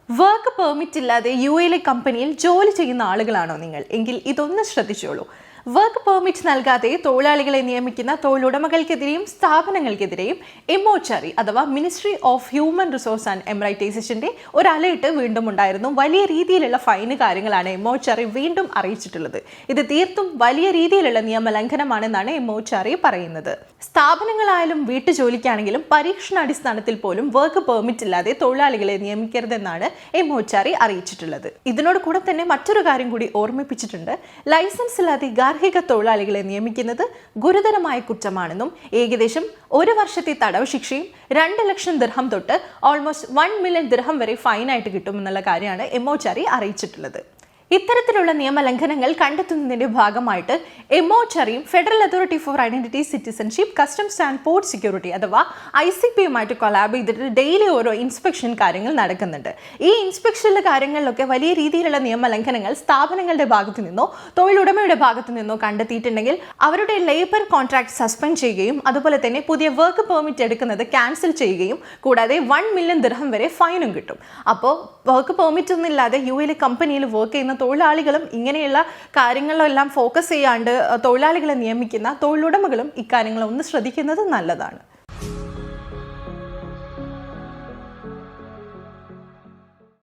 Work permit ഇല്ലാതെ യുഎയിലെ കമ്പനിയിൽ ജോലി ചെയ്യുന്ന ആളുകളാണോ നിങ്ങൾ എങ്കിൽ ഇതൊന്ന് ശ്രദ്ധിച്ചോളൂ. വർക്ക് പെർമിറ്റ് നൽകാതെ തൊഴിലാളികളെ നിയമിക്കുന്ന തൊഴിലുടമകൾക്കെതിരെയും സ്ഥാപനങ്ങൾക്കെതിരെയും MHRE അഥവാ ministry of human resource and എമിറേറ്റൈസേഷന്റെ ഒരു അലേർട്ട് വീണ്ടും ഉണ്ടായിരുന്നു. വലിയ രീതിയിലുള്ള ഫൈന് കാര്യങ്ങളാണ് MHRE വീണ്ടും അറിയിച്ചിട്ടുള്ളത്. ഇത് തീർത്തും വലിയ രീതിയിലുള്ള നിയമലംഘനമാണെന്നാണ് MHRE പറയുന്നത്. സ്ഥാപനങ്ങളായാലും വീട്ടുജോലിക്കാണെങ്കിലും പരീക്ഷണാടിസ്ഥാനത്തിൽ പോലും വർക്ക് പെർമിറ്റ് ഇല്ലാതെ തൊഴിലാളികളെ നിയമിക്കരുതെന്നാണ് MHRE അറിയിച്ചിട്ടുള്ളത്. ഇതിനോട് കൂടെ തന്നെ മറ്റൊരു കാര്യം കൂടി ഓർമ്മിപ്പിച്ചിട്ടുണ്ട്. ലൈസൻസ് ഇല്ലാതെ ഗാർഹിക തൊഴിലാളികളെ നിയമിക്കുന്നത് ഗുരുതരമായ കുറ്റമാണെന്നും ഏകദേശം 1 വർഷത്തെ തടവ് ശിക്ഷയും 2 ലക്ഷം ദിർഹം തൊട്ട് ഓൾമോസ്റ്റ് 1 മില്യൺ ദിർഹം വരെ ഫൈനായിട്ട് കിട്ടുമെന്നുള്ള കാര്യമാണ് MHRE അറിയിച്ചിട്ടുള്ളത്. ഇത്തരത്തിലുള്ള നിയമലംഘനങ്ങൾ കണ്ടെത്തുന്നതിന്റെ ഭാഗമായിട്ട് MHREയും federal authority for identity, citizenship, customs and port security അഥവാ ICPയുമായിട്ട് കൊളാബ് ചെയ്തിട്ട് ഡെയിലി ഓരോ ഇൻസ്പെക്ഷൻ കാര്യങ്ങൾ നടക്കുന്നുണ്ട്. ഈ ഇൻസ്പെക്ഷനിലെ കാര്യങ്ങളിലൊക്കെ വലിയ രീതിയിലുള്ള നിയമലംഘനങ്ങൾ സ്ഥാപനങ്ങളുടെ ഭാഗത്തു നിന്നോ തൊഴിലുടമയുടെ ഭാഗത്തു നിന്നോ കണ്ടെത്തിയിട്ടുണ്ടെങ്കിൽ അവരുടെ ലേബർ കോൺട്രാക്ട് സസ്പെൻഡ് ചെയ്യുകയും അതുപോലെ തന്നെ പുതിയ വർക്ക് പെർമിറ്റ് എടുക്കുന്നത് ക്യാൻസൽ ചെയ്യുകയും കൂടാതെ 1 മില്യൺ ദിർഹം വരെ ഫൈനും കിട്ടും. അപ്പോൾ വർക്ക് പെർമിറ്റ് ഒന്നും ഇല്ലാതെ യുഎയിലെ കമ്പനിയിൽ വർക്ക് ചെയ്യുന്ന തൊഴിലാളികളും ഇങ്ങനെയുള്ള കാര്യങ്ങളിലെല്ലാം ഫോക്കസ് ചെയ്യാണ്ട് തൊഴിലാളികളെ നിയമിക്കുന്ന തൊഴിലുടമകളും ഇക്കാര്യങ്ങൾ ഒന്ന് ശ്രദ്ധിക്കുന്നത് നല്ലതാണ്.